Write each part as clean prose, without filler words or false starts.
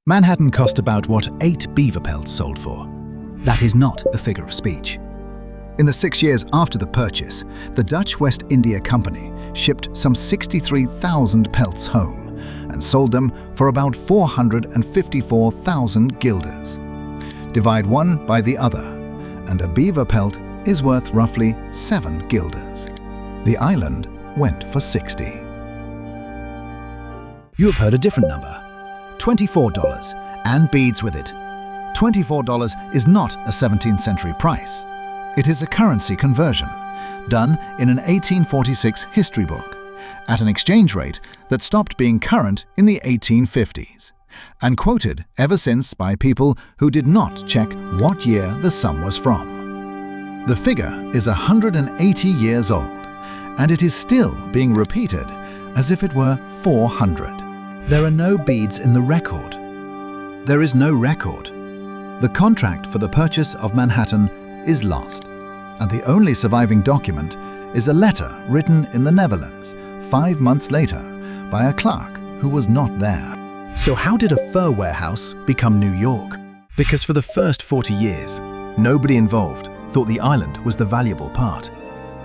Manhattan cost about what 8 beaver pelts sold for. That is not a figure of speech. In the 6 years after the purchase, the Dutch West India Company shipped some 63,000 pelts home and sold them for about 454,000 guilders. Divide one by the other, and a beaver pelt is worth roughly 7 guilders. The island went for 60. You have heard a different number, $24, and beads with it. $24 is not a 17th century price. It is a currency conversion, done in an 1846 history book, at an exchange rate that stopped being current in the 1850s, and quoted ever since by people who did not check what year the sum was from. The figure is 180 years old, and it is still being repeated as if it were 400. There are no beads in the record. There is no record. The contract for the purchase of Manhattan is lost, and the only surviving document is a letter written in the Netherlands 5 months later by a clerk who was not there. So how did a fur warehouse become New York? Because for the first 40 years, nobody involved thought the island was the valuable part.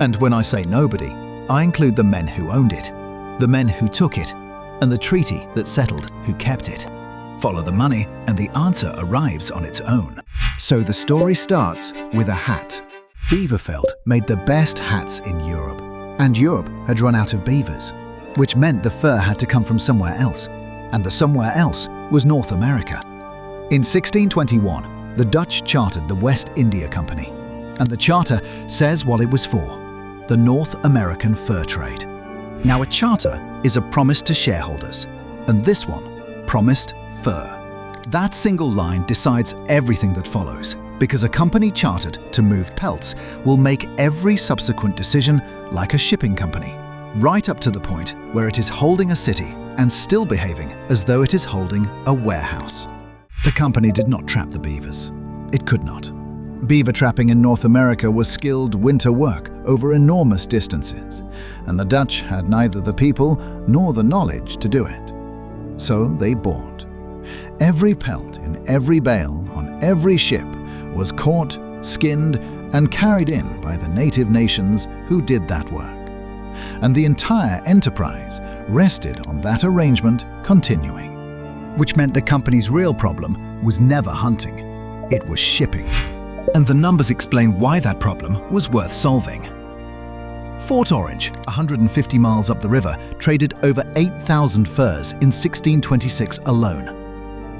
And when I say nobody, I include the men who owned it, the men who took it, and the treaty that settled who kept it. Follow the money and the answer arrives on its own. So the story starts with a hat. Beaver felt made the best hats in Europe, and Europe had run out of beavers, which meant the fur had to come from somewhere else, and the somewhere else was North America. In 1621, the Dutch chartered the West India Company, and the charter says what it was for: the North American fur trade. Now, a charter is a promise to shareholders, and this one promised fur. That single line decides everything that follows, because a company chartered to move pelts will make every subsequent decision like a shipping company, right up to the point where it is holding a city and still behaving as though it is holding a warehouse. The company did not trap the beavers. It could not. Beaver trapping in North America was skilled winter work over enormous distances, and the Dutch had neither the people nor the knowledge to do it. So they bought. Every pelt in every bale on every ship was caught, skinned, and carried in by the native nations who did that work. And the entire enterprise rested on that arrangement continuing, which meant the company's real problem was never hunting, it was shipping. And the numbers explain why that problem was worth solving. Fort Orange, 150 miles up the river, traded over 8,000 furs in 1626 alone.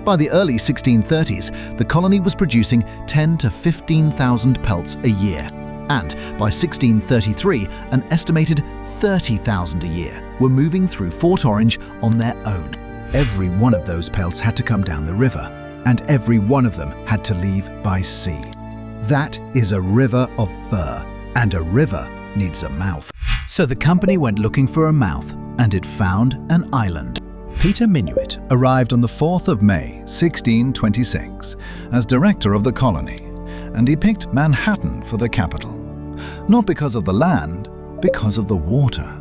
By the early 1630s, the colony was producing 10 to 15,000 pelts a year, and by 1633, an estimated 30,000 a year were moving through Fort Orange on their own. Every one of those pelts had to come down the river, and every one of them had to leave by sea. That is a river of fur, and a river needs a mouth. So the company went looking for a mouth, and it found an island. Peter Minuit arrived on the 4th of May, 1626, as director of the colony, and he picked Manhattan for the capital. Not because of the land, because of the water.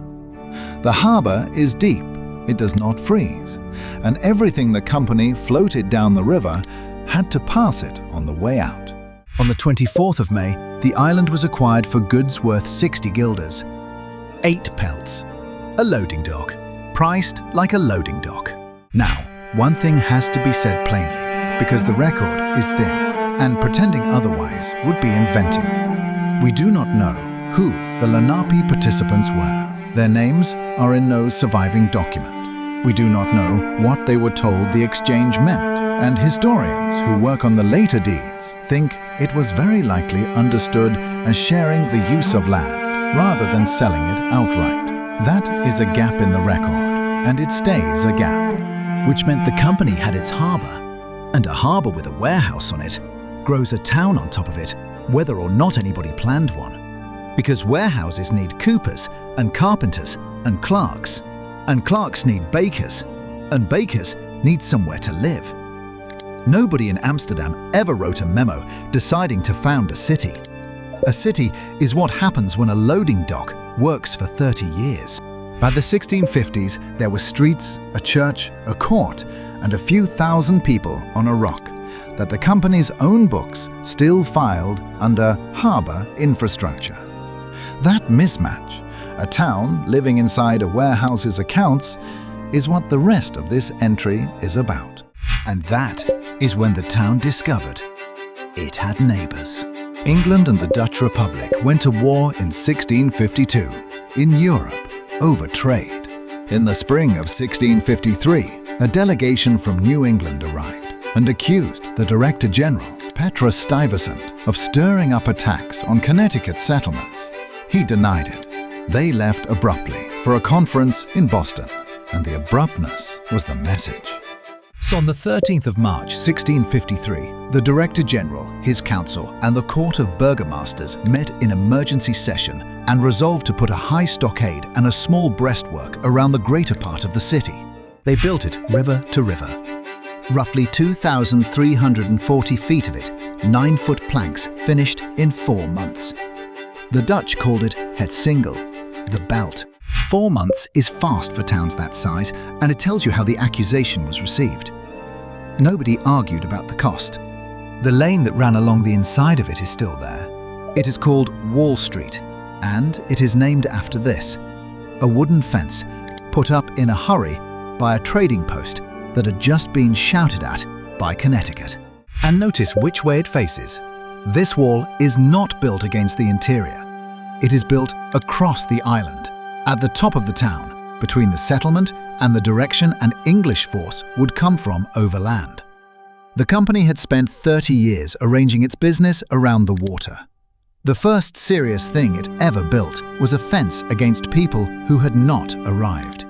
The harbor is deep, it does not freeze, and everything the company floated down the river had to pass it on the way out. On the 24th of May, the island was acquired for goods worth 60 guilders. 8 pelts. A loading dock. Priced like a loading dock. Now, one thing has to be said plainly, because the record is thin, and pretending otherwise would be inventing. We do not know who the Lenape participants were. Their names are in no surviving document. We do not know what they were told the exchange meant, and historians who work on the later deeds think it was very likely understood as sharing the use of land rather than selling it outright. That is a gap in the record, and it stays a gap, which meant the company had its harbor, and a harbor with a warehouse on it grows a town on top of it, whether or not anybody planned one. Because warehouses need coopers and carpenters and clerks need bakers, and bakers need somewhere to live. Nobody in Amsterdam ever wrote a memo deciding to found a city. A city is what happens when a loading dock works for 30 years. By the 1650s, there were streets, a church, a court, and a few thousand people on a rock that the company's own books still filed under harbour infrastructure. That mismatch, a town living inside a warehouse's accounts, is what the rest of this entry is about. And that is when the town discovered it had neighbours. England and the Dutch Republic went to war in 1652 in Europe over trade. In the spring of 1653, a delegation from New England arrived and accused the Director General, Petrus Stuyvesant, of stirring up attacks on Connecticut settlements. He denied it. They left abruptly for a conference in Boston, and the abruptness was the message. So on the 13th of March 1653, the Director General, his council, and the Court of Burgomasters met in emergency session and resolved to put a high stockade and a small breastwork around the greater part of the city. They built it river to river. Roughly 2,340 feet of it, 9-foot planks finished in 4 months. The Dutch called it het singel, the belt. 4 months is fast for towns that size, and it tells you how the accusation was received. Nobody argued about the cost. The lane that ran along the inside of it is still there. It is called Wall Street, and it is named after this: a wooden fence put up in a hurry by a trading post that had just been shouted at by Connecticut. And notice which way it faces. This wall is not built against the interior. It is built across the island, at the top of the town, between the settlement and the direction an English force would come from overland. The company had spent 30 years arranging its business around the water. The first serious thing it ever built was a fence against people who had not arrived.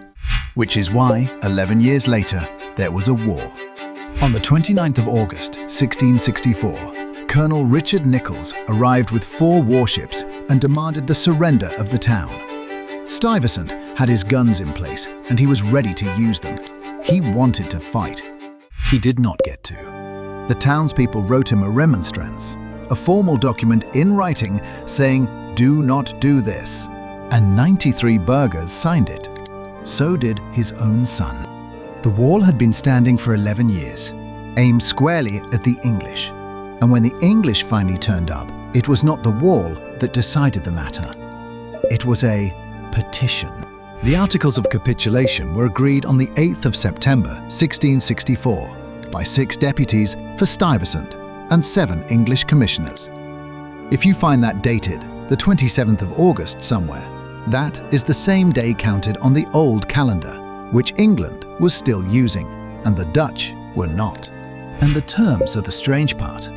Which is why, 11 years later, there was a war. On the 29th of August, 1664, Colonel Richard Nichols arrived with 4 warships and demanded the surrender of the town. Stuyvesant had his guns in place and he was ready to use them. He wanted to fight. He did not get to. The townspeople wrote him a remonstrance, a formal document in writing saying, "Do not do this," and 93 burghers signed it. So did his own son. The wall had been standing for 11 years, aimed squarely at the English. And when the English finally turned up, it was not the wall that decided the matter. It was a petition. The Articles of Capitulation were agreed on the 8th of September 1664 by 6 deputies for Stuyvesant and 7 English commissioners. If you find that dated, the 27th of August somewhere, that is the same day counted on the old calendar, which England was still using, and the Dutch were not. And the terms are the strange part.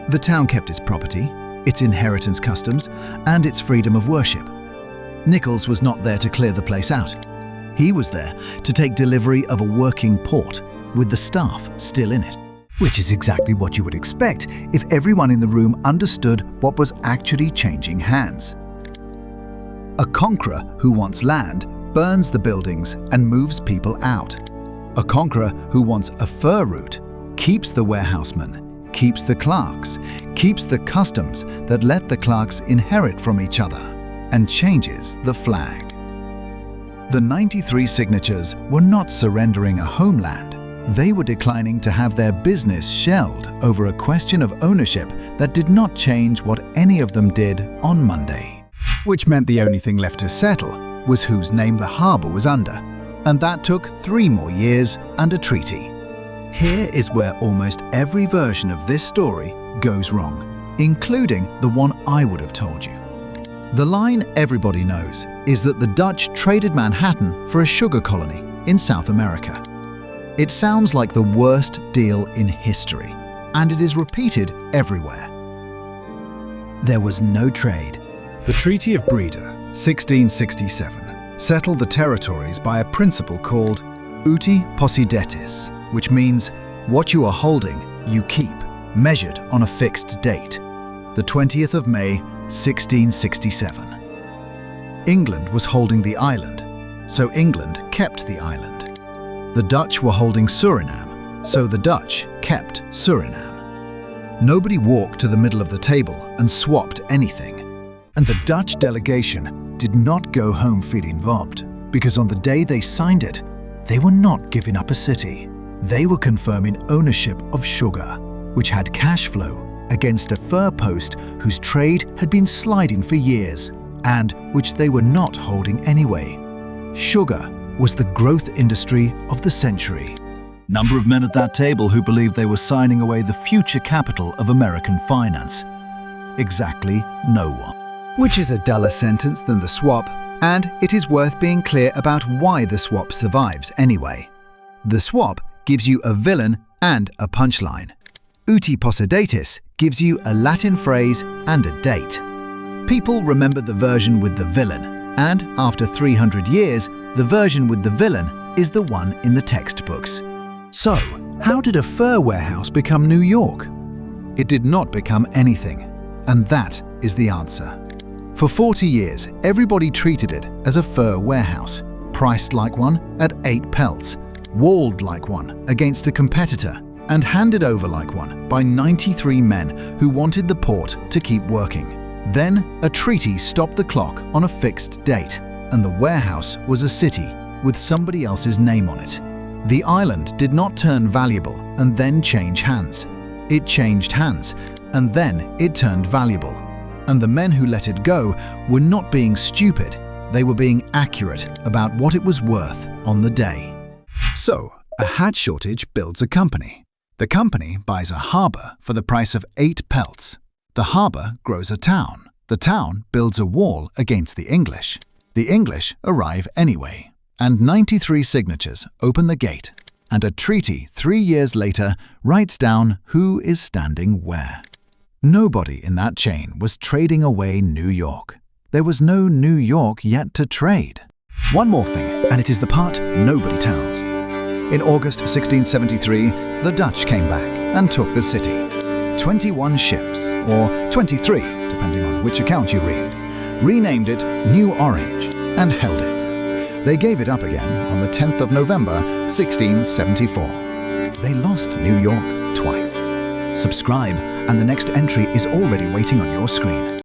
The town kept its property, its inheritance customs, and its freedom of worship. Nichols was not there to clear the place out. He was there to take delivery of a working port, with the staff still in it. Which is exactly what you would expect if everyone in the room understood what was actually changing hands. A conqueror who wants land burns the buildings and moves people out. A conqueror who wants a fur route keeps the warehousemen, keeps the clerks, keeps the customs that let the clerks inherit from each other, and changes the flag. The 93 signatures were not surrendering a homeland. They were declining to have their business shelled over a question of ownership that did not change what any of them did on Monday. Which meant the only thing left to settle was whose name the harbour was under, and that took 3 more years and a treaty. Here is where almost every version of this story goes wrong, including the one I would have told you. The line everybody knows is that the Dutch traded Manhattan for a sugar colony in South America. It sounds like the worst deal in history, and it is repeated everywhere. There was no trade. The Treaty of Breda, 1667, settled the territories by a principle called uti possidetis, which means what you are holding, you keep, measured on a fixed date, the 20th of May, 1667. England was holding the island, so England kept the island. The Dutch were holding Suriname, so the Dutch kept Suriname. Nobody walked to the middle of the table and swapped anything. And the Dutch delegation did not go home feeling robbed, because on the day they signed it, they were not giving up a city. They were confirming ownership of sugar, which had cash flow against a fur post whose trade had been sliding for years and which they were not holding anyway. Sugar was the growth industry of the century. Number of men at that table who believed they were signing away the future capital of American finance. Exactly no one. Which is a duller sentence than the swap, and it is worth being clear about why the swap survives anyway. The swap gives you a villain and a punchline. Uti possidetis gives you a Latin phrase and a date. People remember the version with the villain, and after 300 years, the version with the villain is the one in the textbooks. So, how did a fur warehouse become New York? It did not become anything, and that is the answer. For 40 years, everybody treated it as a fur warehouse, priced like one at 8 pelts, walled like one against a competitor, and handed over like one by 93 men who wanted the port to keep working. Then, a treaty stopped the clock on a fixed date, and the warehouse was a city with somebody else's name on it. The island did not turn valuable and then change hands. It changed hands, and then it turned valuable. And the men who let it go were not being stupid, they were being accurate about what it was worth on the day. So, a hat shortage builds a company. The company buys a harbour for the price of 8 pelts. The harbour grows a town. The town builds a wall against the English. The English arrive anyway. And 93 signatures open the gate. And a treaty 3 years later writes down who is standing where. Nobody in that chain was trading away New York. There was no New York yet to trade. One more thing, and it is the part nobody tells. In August 1673, the Dutch came back and took the city. 21 ships, or 23, depending on which account you read, renamed it New Orange and held it. They gave it up again on the 10th of November 1674. They lost New York twice. Subscribe, and the next entry is already waiting on your screen.